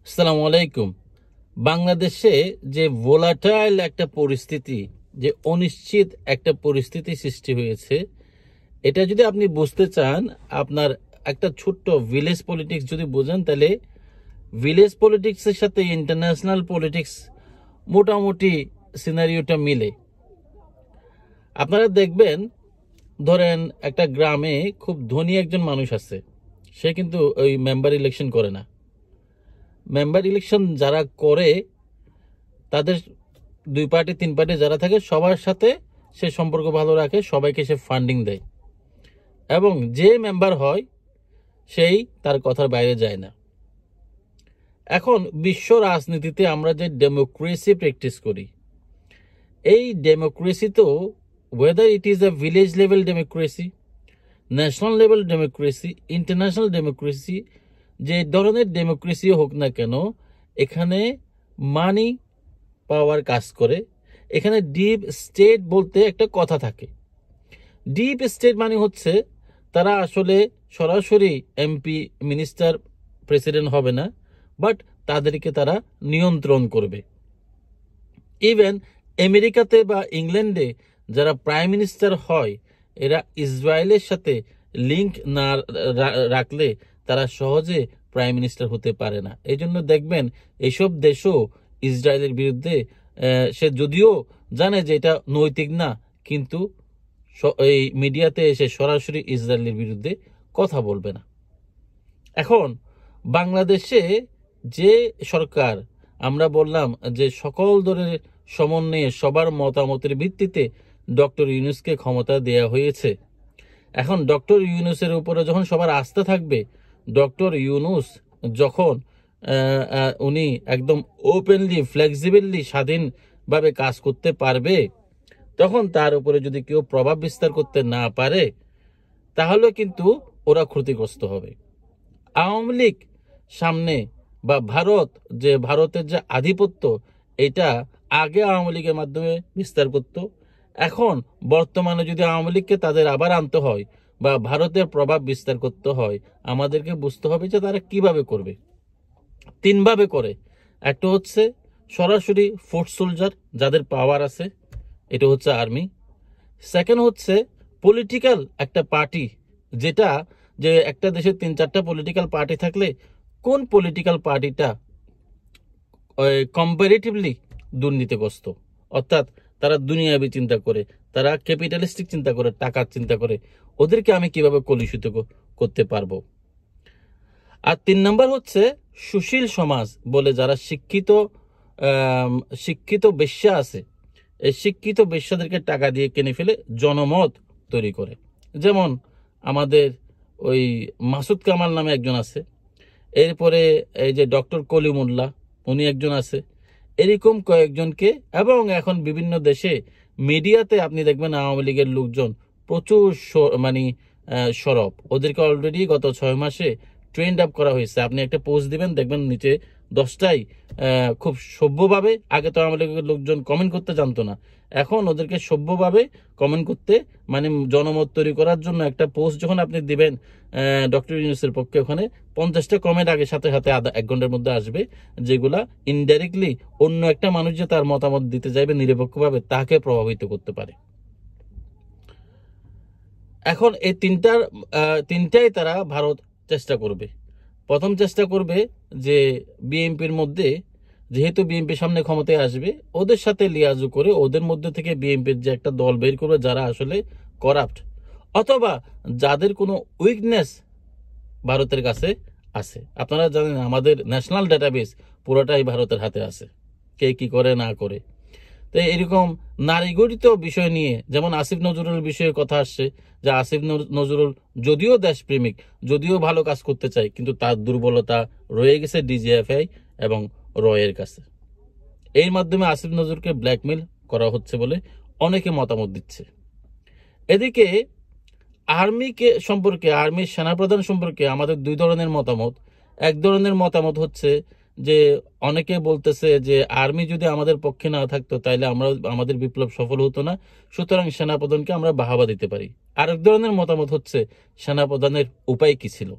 আসসালামু আলাইকুম। বাংলাদেশে যে ভোলাটাইল একটা পরিস্থিতি, যে অনিশ্চিত একটা পরিস্থিতি সৃষ্টি হয়েছে, এটা যদি আপনি বুঝতে চান, আপনার একটা ছোট্ট ভিলেজ পলিটিক্স যদি বোঝেন, তাহলে ভিলেজ পলিটিক্সের সাথে ইন্টারন্যাশনাল পলিটিক্স মোটামুটি সিনারিওটা মিলে। আপনারা দেখবেন, ধরেন একটা গ্রামে খুব ধনী একজন মানুষ আছে, সে কিন্তু ওই মেম্বার ইলেকশন করে না। মেম্বার ইলেকশন যারা করে, তাদের দুই পার্টি তিন পার্টি যারা থাকে, সবার সাথে সে সম্পর্ক ভালো রাখে, সবাইকে সে ফান্ডিং দেয়, এবং যে মেম্বার হয় সেই তার কথার বাইরে যায় না। এখন বিশ্ব রাজনীতিতে আমরা যে ডেমোক্রেসি প্র্যাকটিস করি, এই ডেমোক্রেসি তো, weather it is a village level democracy, national level democracy, international democracy, যে ধরনের ডেমোক্রেসি হোক না কেন, এখানে মানি পাওয়ার কাজ করে। এখানে ডিপ স্টেট বলতে একটা কথা থাকে। ডিপ স্টেট মানে হচ্ছে, তারা আসলে সরাসরি এমপি, মিনিস্টার, প্রেসিডেন্ট হবে না, বাট তাদেরকে তারা নিয়ন্ত্রণ করবে। ইভেন আমেরিকাতে বা ইংল্যান্ডে যারা প্রাইম মিনিস্টার হয়, এরা ইসরায়েলের সাথে লিঙ্ক না রাখলে তারা সহজে প্রাইম মিনিস্টার হতে পারে না। এই জন্য দেখবেন এসব দেশও ইসরায়েলের বিরুদ্ধে, সে যদিও জানে যে এটা নৈতিক না, কিন্তু এই মিডিয়াতে এসে সরাসরি ইসরায়েলের বিরুদ্ধে কথা বলবে না। এখন বাংলাদেশে যে সরকার, আমরা বললাম যে সকল দলের সমন্বয়ে সবার মতামতের ভিত্তিতে ডক্টর ইউনূসকে ক্ষমতা দেয়া হয়েছে। এখন ডক্টর ইউনূসের উপরে যখন সবার আস্থা থাকবে, ডক্টর ইউনূস যখন উনি একদম ওপেনলি, ফ্লেক্সিবলি, স্বাধীনভাবে কাজ করতে পারবে, তখন তার উপরে যদি কেউ প্রভাব বিস্তার করতে না পারে, তাহলে কিন্তু ওরা ক্ষতিগ্রস্ত হবে। আওয়ামী লীগ সামনে, বা ভারত, যে ভারতের যে আধিপত্য, এটা আগে আওয়ামী লীগের মাধ্যমে বিস্তার করত। এখন বর্তমানে যদি আওয়ামী লীগকে তাদের আবার আনতে হয় বা ভারতের প্রভাব বিস্তার করতে হয়, আমাদেরকে বুঝতে হবে যে তারা কিভাবে করবে। তিনভাবে করে। একটা হচ্ছে সরাসরি ফুট সোলজার, যাদের পাওয়ার আছে, এটা হচ্ছে আর্মি। সেকেন্ড হচ্ছে পলিটিক্যাল একটা পার্টি, যেটা, যে একটা দেশের 3-4টা পলিটিক্যাল পার্টি থাকলে কোন পলিটিক্যাল পার্টিটা কম্পারেটিভলি দুর্নীতিগ্রস্ত, অর্থাৎ তারা দুনিয়াবি চিন্তা করে, তারা ক্যাপিটালিস্টিক চিন্তা করে, টাকার চিন্তা করে, ওদেরকে আমি কিভাবে কলুষিত করতে পারবো। আর 3 নম্বর হচ্ছে সুশীল সমাজ বলে যারা শিক্ষিত বেশ্যা আছে, এই শিক্ষিত বেশ্যাদেরকে টাকা দিয়ে কিনে ফেলে জনমত তৈরি করে। যেমন আমাদের ওই মাসুদ কামাল নামে একজন আছে, এরপরে এই যে ডক্টর কলিমুল্লাহ, উনি একজন আছে, এরকম কয়েকজনকে। এবং এখন বিভিন্ন দেশে মিডিয়াতে আপনি দেখবেন আওয়ামী লীগের লোকজন প্রচুর মানে সরব, ওদেরকে অলরেডি গত 6 মাসে ট্রেন্ড আপ করা হয়েছে। আপনি একটা পোস্ট দিবেন, দেখবেন নিচে 10টাই খুব সভ্যভাবে, আগে তো আওয়ামী লীগের লোকজন কমেন্ট করতে জানতো না, এখন ওদেরকে সভ্যভাবে কমেন্ট করতে, মানে জনমত তৈরি করার জন্য একটা পোস্ট যখন আপনি দিবেন ডক্টর ইউনূসের পক্ষে, ওখানে 50টা কমেন্ট আগে সাথে সাথে 1 ঘন্টার মধ্যে আসবে, যেগুলা ইনডাইরেক্টলি অন্য একটা মানুষ যে তার মতামত দিতে যাবে নিরপেক্ষভাবে, তাকে প্রভাবিত করতে পারে। এখন এই তিনটাই তারা ভারত চেষ্টা করবে। প্রথম চেষ্টা করবে যে বিএনপির মধ্যে, যেহেতু বিএনপি সামনে ক্ষমতায় আসবে, ওদের সাথে লিয়াজু করে ওদের মধ্যে থেকে বিএনপির যে একটা দল বের করবে যারা আসলে করাপ্ট, অথবা যাদের কোনো উইকনেস ভারতের কাছে আছে। আপনারা জানেন আমাদের ন্যাশনাল ডাটাবেস পুরোটাই ভারতের হাতে আছে, কে কি করে না করে। তো এরকম নারীগঠিত বিষয় নিয়ে, যেমন আসিফ নজরুলের বিষয়ে কথা আসছে, যে আসিফ নজরুল যদিও দেশপ্রেমিক, যদিও ভালো কাজ করতে চায়, কিন্তু তার দুর্বলতা রয়ে গেছে ডিজিএফআই এবং রয়ের কাছে। এর মাধ্যমে আসিফ নজরুলকে ব্ল্যাকমেল করা হচ্ছে বলে অনেকে মতামত দিচ্ছে। এদিকে আর্মিকে সম্পর্কে, আর্মির সেনাপ্রধান সম্পর্কে আমাদের 2 ধরনের মতামত। এক ধরনের মতামত হচ্ছে যে অনেকে বলতেছে যে আর্মি যদি আমাদের পক্ষে না থাকতো তাহলে আমাদের বিপ্লব সফল হতো না, সুতরাং সেনাপ্রধানকে আমরা বাহাবা দিতে পারি। আরেক ধরনের মতামত হচ্ছে সেনাপ্রধানের উপায় কি ছিল।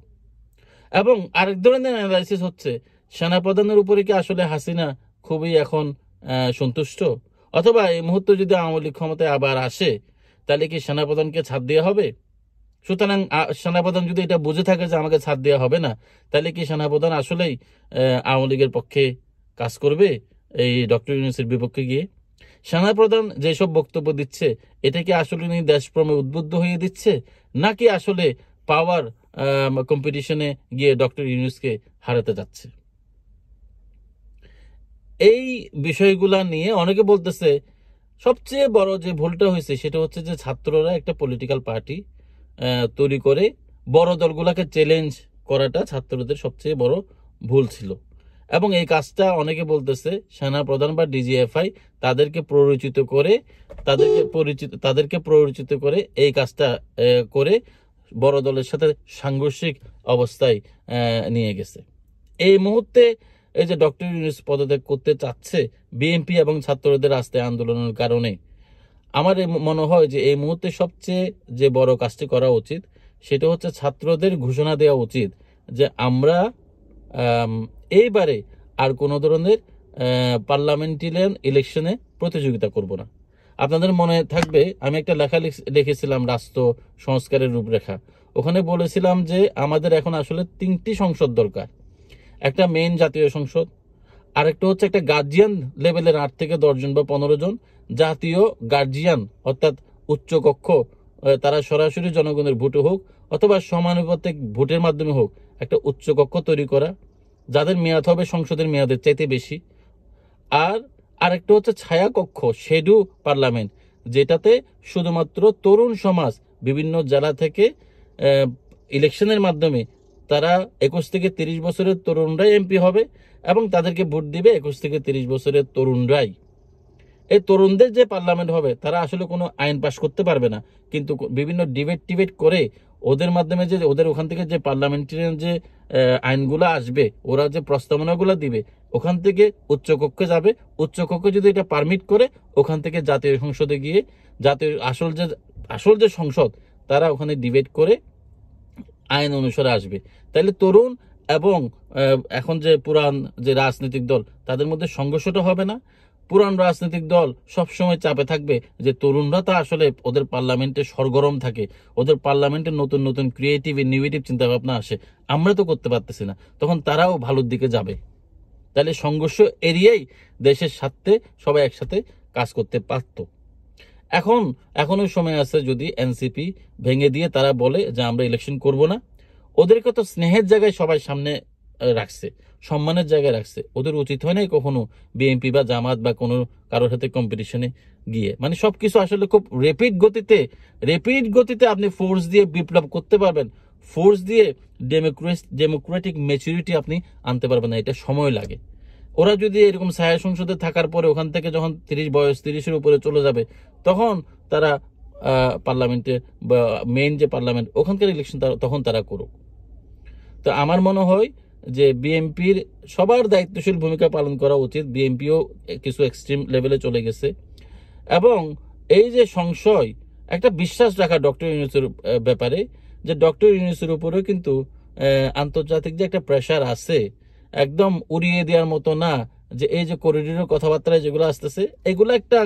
এবং আরেক ধরনের অ্যানালাইসিস হচ্ছে সেনাপ্রধানের উপরে কি আসলে হাসিনা খুবই এখন সন্তুষ্ট? অথবা এই মুহূর্তে যদি আওয়ামী লীগ ক্ষমতায় আবার আসে, তাহলে কি সেনাপ্রধানকে ছাড় দেওয়া হবে? সুতরাং সেনাপ্রধান যদি এটা বুঝে থাকে যে আমাকে ছাড় দেওয়া হবে না, তাহলে কি সেনাপ্রধান আসলেই আওয়ামী লীগের পক্ষে কাজ করবে এই ডক্টর ইউনূসের বিপক্ষে গিয়ে? সেনাপ্রধান যেসব বক্তব্য দিচ্ছে, এটা কি আসলে উনি দেশপ্রেমে উদ্বুদ্ধ হয়ে দিচ্ছে, নাকি আসলে পাওয়ার কম্পিটিশনে গিয়ে ডক্টর ইউনূসকে হারাতে যাচ্ছে? এই বিষয়গুলা নিয়ে অনেকে বলতেছে সবচেয়ে বড় যে ভুলটা হয়েছে সেটা হচ্ছে যে ছাত্ররা একটা পলিটিক্যাল পার্টি তৈরি করে বড় দলগুলোকে চ্যালেঞ্জ করাটা ছাত্রদের সবচেয়ে বড় ভুল ছিল। এবং এই কাজটা অনেকে বলতেছে সেনাপ্রধান বা ডিজিএফআই তাদেরকে প্ররোচিত করে এই কাজটা করে বড় দলের সাথে সাংঘর্ষিক অবস্থায় নিয়ে গেছে। এই মুহূর্তে এই যে ডক্টর ইউনূস পদত্যাগ করতে চাচ্ছে বিএনপি এবং ছাত্রদের রাস্তায় আন্দোলনের কারণে, আমার মনে হয় যে এই মুহূর্তে সবচেয়ে যে বড় কাজটি করা উচিত সেটা হচ্ছে ছাত্রদের ঘোষণা দেওয়া উচিত যে আমরা এইবারে আর কোনো ধরনের পার্লামেন্টারিয়ান ইলেকশনে প্রতিযোগিতা করব না। আপনাদের মনে থাকবে আমি একটা লেখা লিখেছিলাম রাষ্ট্র সংস্কারের রূপরেখা। ওখানে বলেছিলাম যে আমাদের এখন আসলে 3টি সংসদ দরকার। একটা মেইন জাতীয় সংসদ, আরেকটা হচ্ছে একটা গার্জিয়ান লেভেলের 8 থেকে 10 জন বা 15 জন জাতীয় গার্জিয়ান, অর্থাৎ উচ্চ কক্ষ, তারা সরাসরি জনগণের ভোটে হোক অথবা সমানুপাতিক ভোটের মাধ্যমে হোক, একটা উচ্চ কক্ষ তৈরি করা যাদের মেয়াদ হবে সংসদের মেয়াদের চাইতে বেশি। আর আরেকটা হচ্ছে ছায়া কক্ষ, শেডু পার্লামেন্ট, যেটাতে শুধুমাত্র তরুণ সমাজ বিভিন্ন জেলা থেকে ইলেকশনের মাধ্যমে তারা 21 থেকে 30 বছরের তরুণরাই এমপি হবে এবং তাদেরকে ভোট দিবে 21 থেকে 30 বছরের তরুণরাই। এই তরুণদের যে পার্লামেন্ট হবে তারা আসলে কোনো আইন পাশ করতে পারবে না, কিন্তু বিভিন্ন ডিবেট করে ওদের মাধ্যমে যে ওদের ওখান থেকে যে পার্লামেন্টারিয়ান যে আইনগুলো আসবে, ওরা যে প্রস্তাবনাগুলো দিবে, ওখান থেকে উচ্চকক্ষে যাবে। উচ্চকক্ষ যদি এটা পারমিট করে, ওখান থেকে জাতীয় সংসদে গিয়ে জাতীয় আসল যে সংসদ, তারা ওখানে ডিবেট করে আইন অনুসারে আসবে। তাইলে তরুণ এবং এখন যে পুরান যে রাজনৈতিক দল তাদের মধ্যে সংঘর্ষটা হবে না। পুরান রাজনৈতিক দল সবসময় চাপে থাকবে যে তরুণরা তা আসলে ওদের পার্লামেন্টে সরগরম থাকে, ওদের পার্লামেন্টে নতুন নতুন ক্রিয়েটিভ ইনোভেটিভ চিন্তা ভাবনা আসে, আমরা তো করতে পারতেছি না, তখন তারাও ভালোর দিকে যাবে। তাহলে সংঘর্ষ এড়িয়েই দেশের স্বার্থে সবাই একসাথে কাজ করতে পারত। এখনো সময় আছে, যদি এনসিপি ভেঙে দিয়ে তারা বলে যে আমরা ইলেকশন করব না, ওদেরকে তো স্নেহের জায়গায় সবাই সামনে রাখছে, সম্মানের জায়গায় রাখছে, ওদের উচিত হয় নাই কখনো বিএনপি বা জামাত বা কোনো কারোর সাথে কম্পিটিশনে গিয়ে, মানে সবকিছু আসলে খুব রেপিড গতিতে আপনি ফোর্স দিয়ে বিপ্লব করতে পারবেন, ফোর্স দিয়ে ডেমোক্রেটিক ম্যাচুরিটি আপনি আনতে পারবেন না, এটা সময় লাগে। ওরা যদি এরকম ছায়া সংসদে থাকার পরে ওখান থেকে যখন 30 উপরে চলে যাবে, তখন তারা পার্লামেন্টে বা মেইন যে পার্লামেন্ট ওখানকার ইলেকশন তখন তারা করুক। তো আমার মনে হয় যে বিএনপির সবার দায়িত্বশীল ভূমিকা পালন করা উচিত। বিএনপিও কিছু এক্সট্রিম লেভেলে চলে গেছে এবং এই যে সংশয়, একটা বিশ্বাস রাখা ডক্টর ইউনূসের ব্যাপারে, যে ডক্টর ইউনূসের উপরেও কিন্তু আন্তর্জাতিক যে একটা প্রেশার আছে, একদম উড়িয়ে দেওয়ার মতো না, যে এই যে করিডোরের কথাবার্তা যেগুলো আসতেছে, এগুলো একটা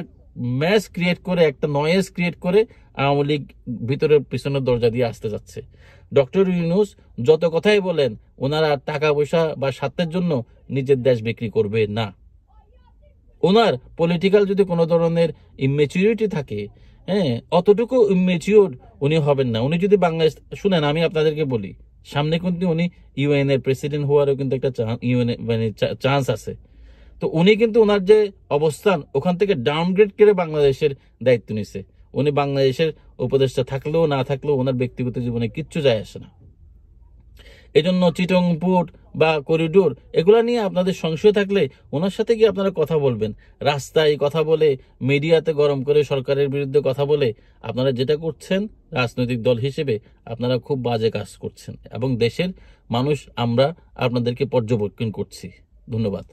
ম্যাস ক্রিয়েট করে, একটা নয়েজ ক্রিয়েট করে আওয়ামী লীগ ভিতরের পিছনের দরজা দিয়ে আসতে যাচ্ছে। ডক্টর ইউনূস যত কথাই বলেন, ওনারা টাকা পয়সা বা স্বার্থের জন্য নিজের দেশ বিক্রি করবে না। ওনার পলিটিক্যাল যদি কোনো ধরনের ইমেচিউরিটি থাকে, অতটুকু ইমেচিউর উনি হবেন না। উনি যদি বাংলাদেশ, শুনেন আমি আপনাদেরকে বলি, সামনে কিন্তু উনি ইউএন এর প্রেসিডেন্ট হওয়ারও কিন্তু একটা চান্স আছে। তো উনি কিন্তু ওনার যে অবস্থান ওখান থেকে ডাউনগ্রেড করে বাংলাদেশের দায়িত্ব নিছে। উনি বাংলাদেশের উপদেষ্টা থাকলেও না থাকলেও ওনার ব্যক্তিগত জীবনে কিচ্ছু যায় আসে না। এজন্য চিটং পোর্ট বা করিডোর এগুলা নিয়ে আপনাদের সংশয় থাকলে ওনার সাথে গিয়ে আপনারা কথা বলবেন। রাস্তায় কথা বলে, মিডিয়াতে গরম করে সরকারের বিরুদ্ধে কথা বলে আপনারা যেটা করছেন রাজনৈতিক দল হিসেবে, আপনারা খুব বাজে কাজ করছেন এবং দেশের মানুষ আমরা আপনাদেরকে পর্যবেক্ষণ করছি। ধন্যবাদ।